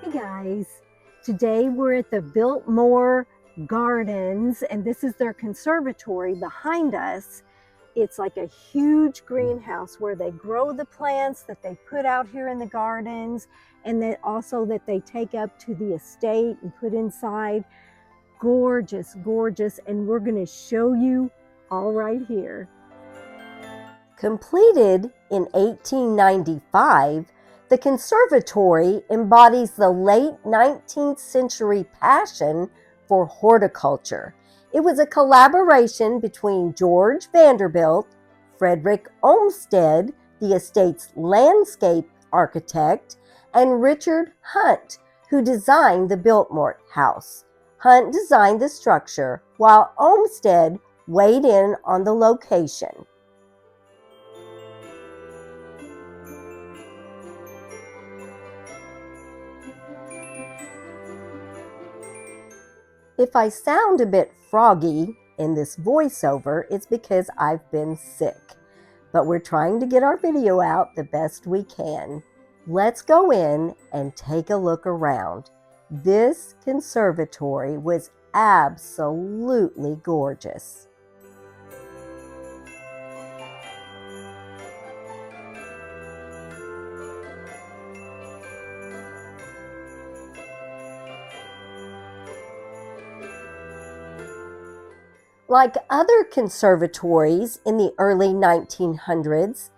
Hey guys, today we're at the Biltmore Gardens and this is their conservatory behind us. It's like a huge greenhouse where they grow the plants that they put out here in the gardens and then also that they take up to the estate and put inside. Gorgeous, gorgeous, and we're going to show you all right here. Completed in 1895, the conservatory embodies the late 19th century passion for horticulture. It was a collaboration between George Vanderbilt, Frederick Olmsted, the estate's landscape architect, and Richard Hunt, who designed the Biltmore House. Hunt designed the structure, while Olmsted weighed in on the location. If I sound a bit froggy in this voiceover, it's because I've been sick. But we're trying to get our video out the best we can. Let's go in and take a look around. This conservatory was absolutely gorgeous. Like other conservatories in the early 1900s,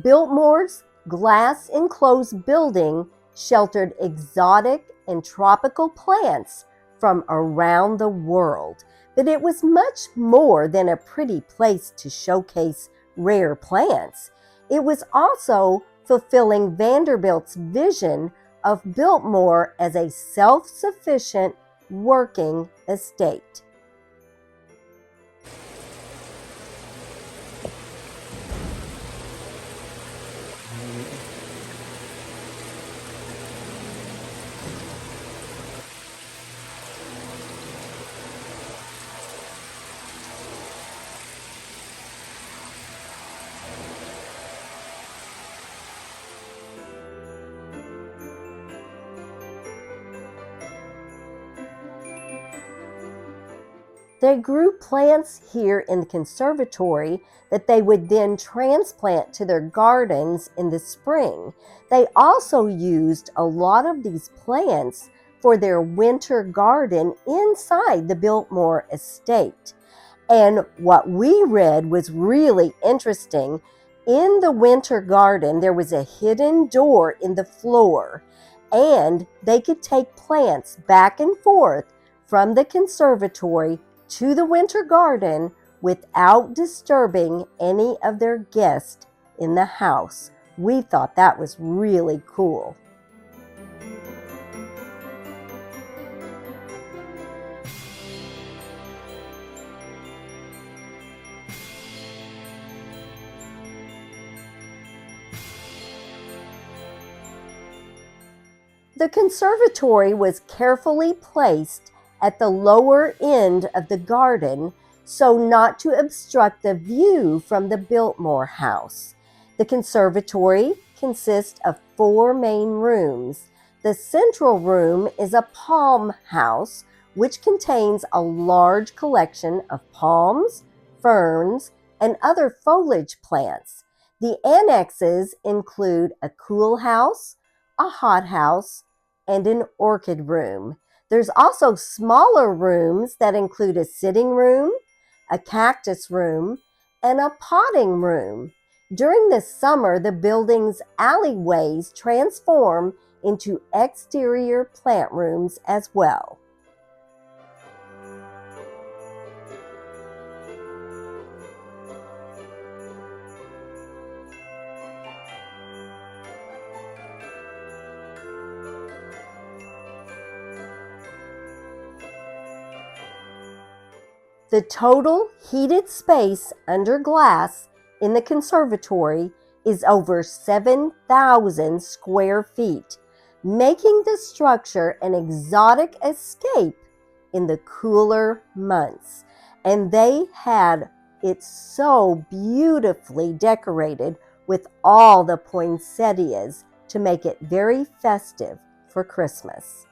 Biltmore's glass-enclosed building sheltered exotic and tropical plants from around the world. But it was much more than a pretty place to showcase rare plants. It was also fulfilling Vanderbilt's vision of Biltmore as a self-sufficient working estate. They grew plants here in the conservatory that they would then transplant to their gardens in the spring. They also used a lot of these plants for their winter garden inside the Biltmore estate. And what we read was really interesting. In the winter garden, there was a hidden door in the floor, and they could take plants back and forth from the conservatory to the winter garden without disturbing any of their guests in the house. We thought that was really cool. The conservatory was carefully placed at the lower end of the garden so not to obstruct the view from the Biltmore house. The conservatory consists of 4 main rooms. The central room is a palm house, which contains a large collection of palms, ferns, and other foliage plants. The annexes include a cool house, a hot house, and an orchid room. There's also smaller rooms that include a sitting room, a cactus room, and a potting room. During the summer, the building's alleyways transform into exterior plant rooms as well. The total heated space under glass in the conservatory is over 7,000 square feet, making the structure an exotic escape in the cooler months. And they had it so beautifully decorated with all the poinsettias to make it very festive for Christmas.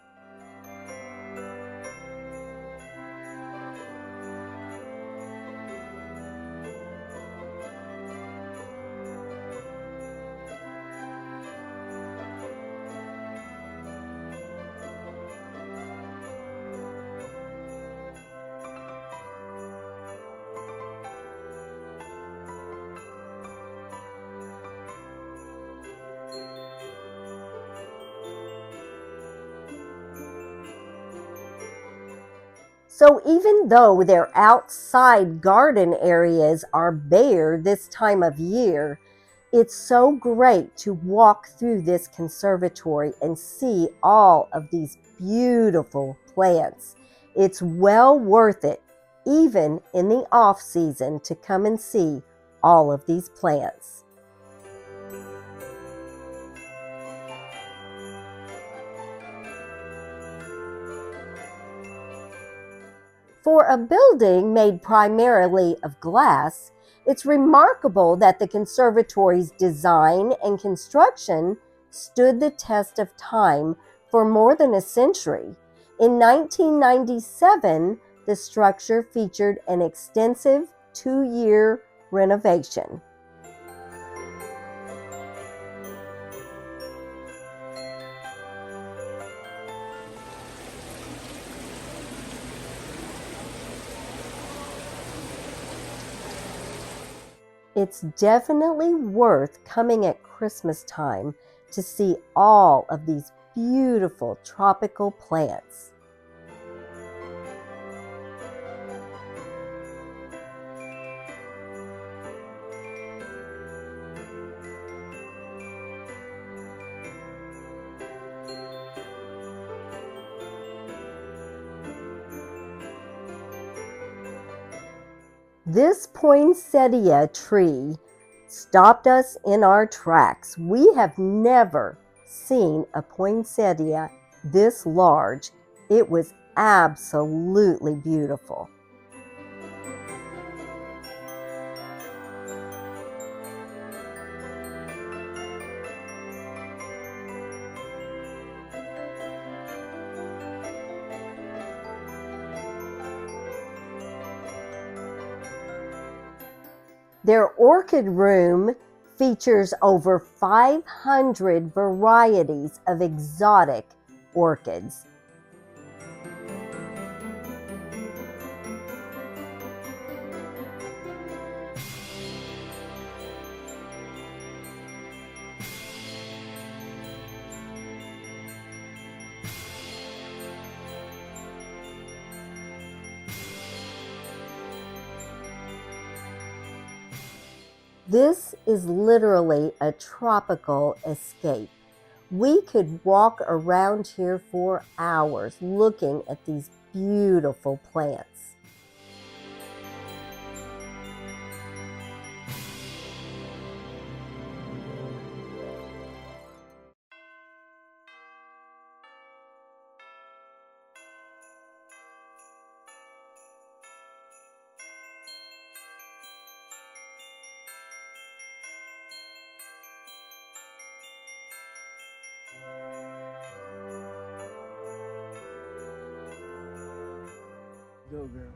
So even though their outside garden areas are bare this time of year, it's so great to walk through this conservatory and see all of these beautiful plants. It's well worth it, even in the off season, to come and see all of these plants. For a building made primarily of glass, it's remarkable that the conservatory's design and construction stood the test of time for more than a century. In 1997, the structure featured an extensive 2-year renovation. It's definitely worth coming at Christmas time to see all of these beautiful tropical plants. This poinsettia tree stopped us in our tracks. We have never seen a poinsettia this large. It was absolutely beautiful. Their orchid room features over 500 varieties of exotic orchids. This is literally a tropical escape. We could walk around here for hours looking at these beautiful plants. Go, girl.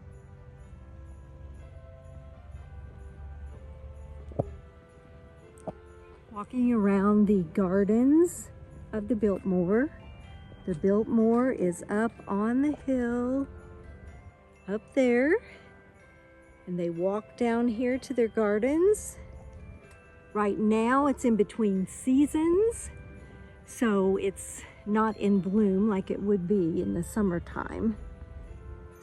Walking around the gardens of the Biltmore. The Biltmore is up on the hill, up there, and they walk down here to their gardens. Right now it's in between seasons, so it's not in bloom like it would be in the summertime.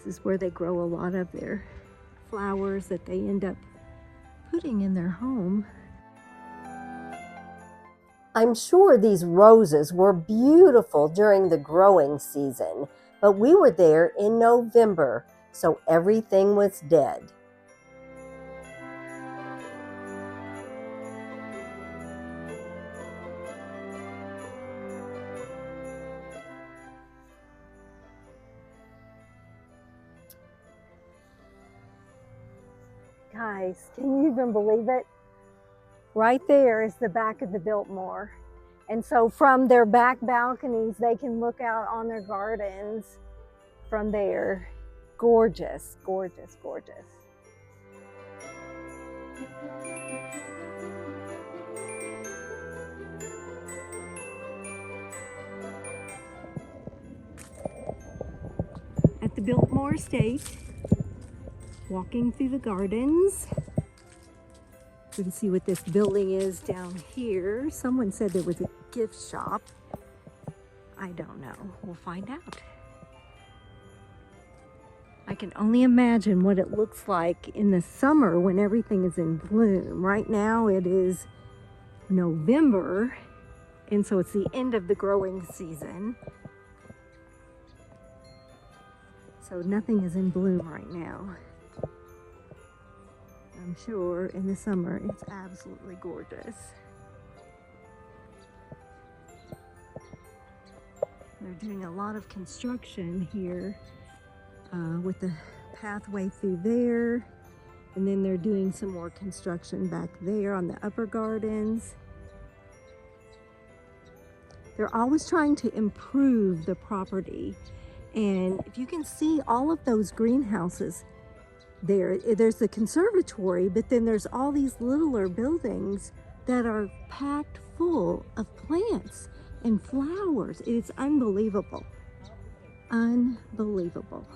This is where they grow a lot of their flowers that they end up putting in their home. I'm sure these roses were beautiful during the growing season, but we were there in November, so everything was dead. Guys, can you even believe it? Right there is the back of the Biltmore. And so from their back balconies, they can look out on their gardens from there. Gorgeous, gorgeous, gorgeous. At the Biltmore estate, walking through the gardens. You can see what this building is down here. Someone said there was a gift shop. I don't know. We'll find out. I can only imagine what it looks like in the summer when everything is in bloom. Right now it is November, and so it's the end of the growing season. So nothing is in bloom right now. I'm sure in the summer it's absolutely gorgeous. They're doing a lot of construction here with the pathway through there. And then they're doing some more construction back there on the upper gardens. They're always trying to improve the property. And if you can see all of those greenhouses, there's the conservatory, but then there's all these littler buildings that are packed full of plants and flowers. It's unbelievable. Unbelievable.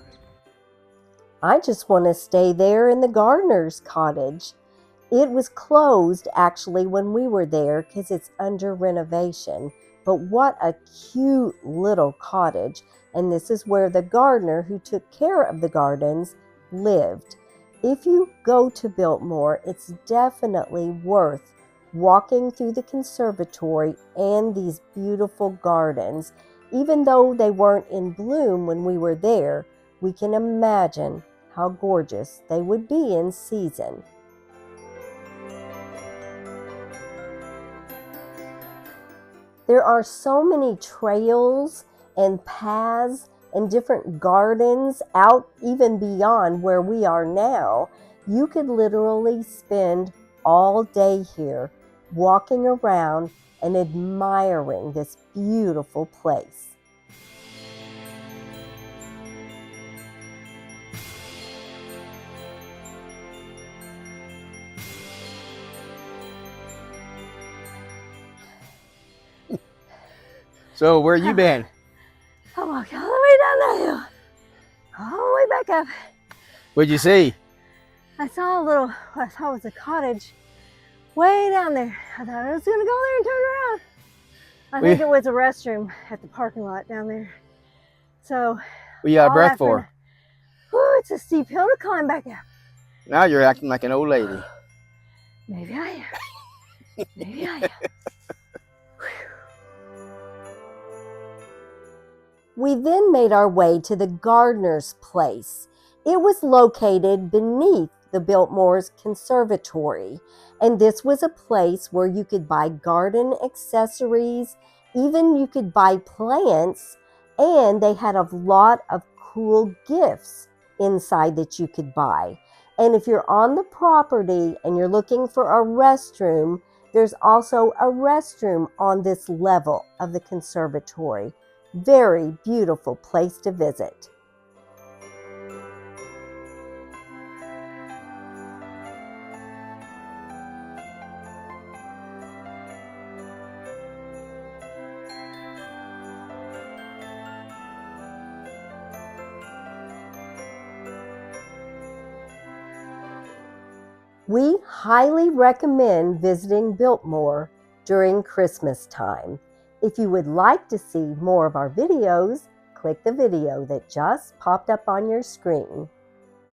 I just want to stay there in the gardener's cottage. It was closed actually when we were there because it's under renovation. But what a cute little cottage. And this is where the gardener who took care of the gardens lived. If you go to Biltmore, it's definitely worth walking through the conservatory and these beautiful gardens. Even though they weren't in bloom when we were there, we can imagine how gorgeous they would be in season. There are so many trails and paths and different gardens out even beyond where we are now. You could literally spend all day here walking around and admiring this beautiful place. So where you been? I walked all the way down the hill, all the way back up. What'd you see? I saw what I thought was a cottage way down there. I thought I was gonna go there and turn around. I think it was a restroom at the parking lot down there. So What you out of breath for? Whew, it's a steep hill to climb back up. Now you're acting like an old lady. Maybe I am. Maybe I am. We then made our way to the gardener's place. It was located beneath the Biltmore's Conservatory, and this was a place where you could buy garden accessories, even you could buy plants, and they had a lot of cool gifts inside that you could buy. And if you're on the property and you're looking for a restroom, there's also a restroom on this level of the conservatory. Very beautiful place to visit. We highly recommend visiting Biltmore during Christmas time. If you would like to see more of our videos, click the video that just popped up on your screen.